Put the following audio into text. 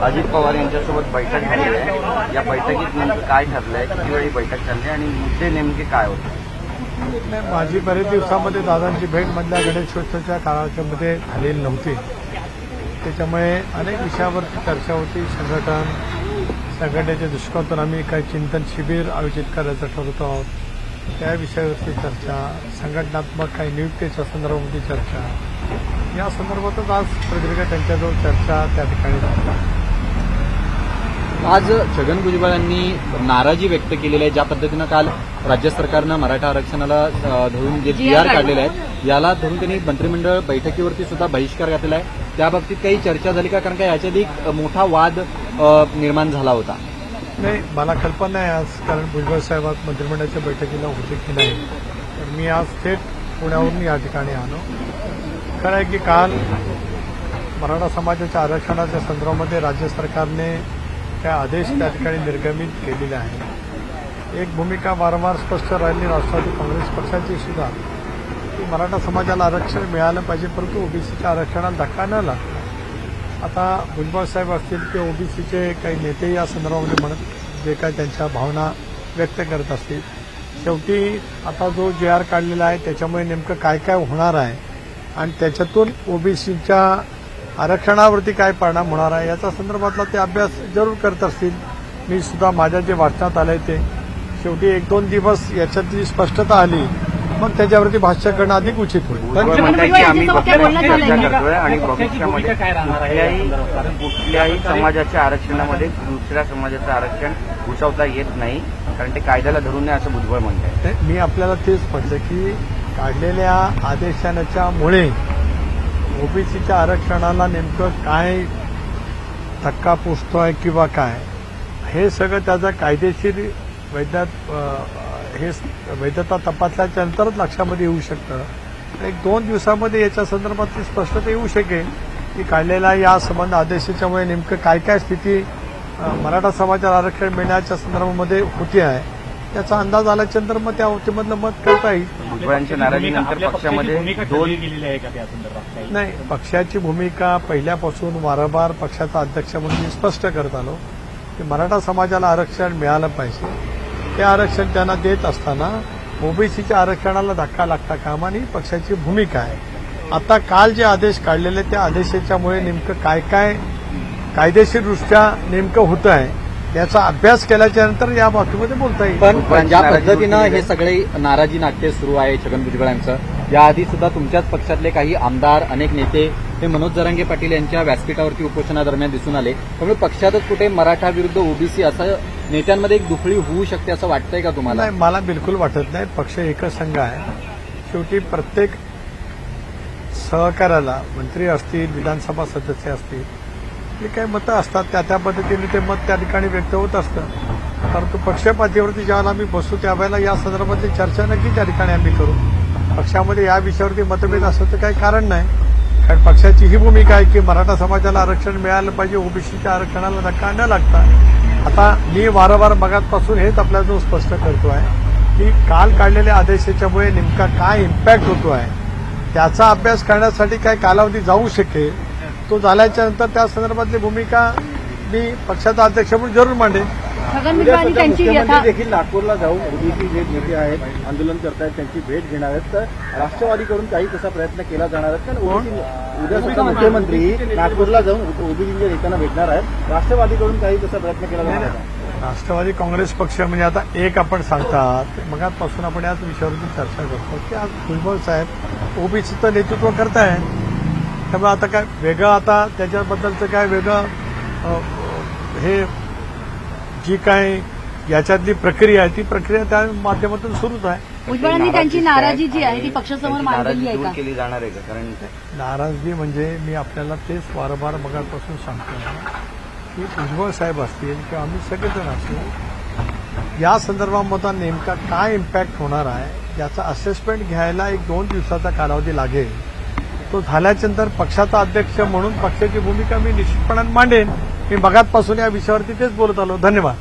अजित पवार यांच्यासोबत बैठक झाली आहे। या बैठकीत नेमकं काय ठरलंय, किती वेळी बैठक झाली आणि मुद्दे नेमके काय होते? माझी बरेच दिवसामध्ये दादांची भेट मधल्या गणेशोत्सवाच्या काळामध्ये झालेली नव्हती। त्याच्यामुळे अनेक विषयावरती चर्चा होती। संघटनेच्या दृष्टिकोनातून आम्ही काही चिंतन शिबिर आयोजित करायचं ठरवतो आहोत, त्या विषयावरती चर्चा, संघटनात्मक काही नियुक्तीच्या संदर्भामध्ये चर्चा, या संदर्भातच आज प्रदीर्घ त्यांच्याजवळ चर्चा त्या ठिकाणी झाली। आज छगन भुजबळ यांनी नाराजी व्यक्त केलेली आहे। ज्या पद्धतीनं काल राज्य सरकारनं मराठा आरक्षणाला धरून जे जी आर काढलेले आहेत, याला धरून त्यांनी मंत्रिमंडळ बैठकीवरती सुद्धा बहिष्कार घातलेला आहे। त्याबाबतीत काही चर्चा झाली का? कारण का याच्या आधी मोठा वाद निर्माण झाला होता। नाही, मला कल्पना आहे आज, कारण भुजबळ साहेब आज मंत्रिमंडळाच्या बैठकीला होते की नाही, तर मी आज थेट पुण्यावरून या ठिकाणी आलो। खरं आहे की काल मराठा समाजाच्या आरक्षणाच्या संदर्भामध्ये राज्य सरकारने काय आदेश त्या ठिकाणी निर्गमित केलेले आहे। एक भूमिका वारंवार स्पष्ट राहिली राष्ट्रवादी काँग्रेस पक्षाची सुद्धा, की मराठा समाजाला आरक्षण मिळालं पाहिजे, परंतु ओबीसीच्या आरक्षणाला धक्का न लागता। आता भुजबळ साहेब असतील किंवा ओबीसीचे काही नेते या संदर्भामध्ये म्हणत जे काय त्यांच्या भावना व्यक्त करत असतील, शेवटी आता जो जी आर काढलेला आहे त्याच्यामुळे नेमकं काय काय होणार आहे आणि त्याच्यातून ओबीसीच्या आरक्षणावरती काय परिणाम होणार आहे याचा संदर्भातला ते अभ्यास जरूर करत असतील। मी सुद्धा माझ्या जे वाचनात आलंय ते शेवटी 1-2 दिवस याच्यातली स्पष्टता आली, मग त्याच्यावरती भाष्य करणं अधिक उचित होईल। आम्ही चर्चा करतोय आणि भविष्यामध्ये कुठल्याही समाजाच्या आरक्षणामध्ये दुसऱ्या समाजाचं आरक्षण घुसवता येत नाही, कारण ते कायद्याला धरून नाही असं भुजबळ म्हणतात। मी आपल्याला तेच म्हटलं की काढलेल्या आदेशाच्यामुळे ओबीसीच्या आरक्षणाला नेमकं काय धक्का पोचतोय किंवा काय, हे सगळं त्याचा कायदेशीर वैधता तपासल्याच्या नंतरच लक्षामध्ये येऊ शकतं। 1-2 दिवसामध्ये याच्या संदर्भातली स्पष्टता येऊ शकेल की काढलेल्या या संबंध आदेशाच्यामुळे नेमकं काय काय स्थिती मराठा समाजाला आरक्षण मिळण्याच्या संदर्भामध्ये होती आहे, त्याचा अंदाज आल्याच्यानंतर मग त्या बाबतीमधलं मत करता येईल। भुजबळांच्या नाराजीनंतर पक्षामध्ये नाही, पक्षाची भूमिका पहिल्यापासून वारंवार पक्षाचा अध्यक्ष म्हणून मी स्पष्ट करत आलो की मराठा समाजाला आरक्षण मिळालं पाहिजे। ते आरक्षण त्यांना देत असताना ओबीसीच्या आरक्षणाला धक्का लागता कामा नये, पक्षाची भूमिका आहे। आता काल जे आदेश काढलेले त्या आदेशाच्यामुळे नेमकं काय काय कायदेशीरदृष्ट्या नेमकं होतं आहे याचा अभ्यास केल्याच्या नंतर या बाबतीमध्ये बोलता येईल। पण ज्या पद्धतीनं हे सगळे नाराजी नाट्य सुरू आहे छगन भुजबळ यांचं, याआधी सुद्धा तुमच्याच पक्षातले काही आमदार, अनेक नेते हे मनोज जरांगे पाटील यांच्या व्यासपीठावरती उपोषणादरम्यान दिसून आले। त्यामुळे पक्षातच कुठे मराठा विरुद्ध ओबीसी असं नेत्यांमध्ये एक दुफळी होऊ शकते असं वाटतंय का तुम्हाला? नाही, मला बिलकुल वाटत नाही। पक्ष एकच संघ आहे। शेवटी प्रत्येक सहकार्याला मंत्री असतील, विधानसभा सदस्य असतील, जे काही मतं असतात त्या पद्धतीने ते मत त्या ठिकाणी व्यक्त होत असतं। परंतु पक्षपातीवरती ज्यावेळेला आम्ही बसू त्यावेळेला या संदर्भातली चर्चा नक्की त्या ठिकाणी आम्ही करू। पक्षामध्ये या विषयावरती मतभेद असण्याचं काही कारण नाही, कारण पक्षाची ही भूमिका आहे की मराठा समाजाला आरक्षण मिळालं पाहिजे, ओबीसीच्या आरक्षणाला धक्का न लागता। आता मी वारंवार मगाचपासून हेच आपल्याजवळ स्पष्ट करतो आहे की काल काढलेल्या आदेशाच्यामुळे नेमका काय इम्पॅक्ट होतो आहे त्याचा अभ्यास करण्यासाठी काय कालावधी जाऊ शकेल, तो झाल्याच्या नंतर त्या संदर्भातली भूमिका मी पक्षाचा अध्यक्ष म्हणून जरूर मांडेन। मुख्यमंत्री देखील नागपूरला जाऊन ओबीसी जे नेते आहेत, आंदोलन करतायत, त्यांची भेट घेणार आहेत, तर राष्ट्रवादीकडून काही तसा प्रयत्न केला जाणार आहे? कारण उद्या सुद्धा मुख्यमंत्री नागपूरला जाऊन ओबीसीच्या नेत्यांना भेटणार आहेत, राष्ट्रवादीकडून काही तसा प्रयत्न केला जाणार आहे? राष्ट्रवादी काँग्रेस पक्ष म्हणजे आता एक आपण सांगतात, मगाचपासून आपण याच विषयावरती चर्चा करतो की आज भुजबळ साहेब ओबीसीचं नेतृत्व करताय, त्यामुळे आता काय वेगळं, आता त्याच्याबद्दलचं काय वेगळं हे जी काय याच्यातली प्रक्रिया आहे ती प्रक्रिया त्या माध्यमातून सुरूच आहे। भुजबळांनी त्यांची नाराजी जी आहे ती पक्षासमोर मांडलेली आहे का? केली जाणार आहे का? कारण नाराजगी म्हणजे मी आपल्याला तेच वारंवार मगापासून सांगतो की भुजबळ साहेब असतील किंवा आम्ही सगळेजण असतील, या संदर्भामध्ये नेमका काय इम्पॅक्ट होणार आहे याचा असेसमेंट घ्यायला 1-2 दिवसाचा कालावधी लागेल। तो झाल्यानंतर पक्षाचा अध्यक्ष म्हणून पक्षाची भूमिका मी निश्चितपणाने मांडेन। मी मगाचपासून या विषयावरती तेच बोलत आलो। धन्यवाद।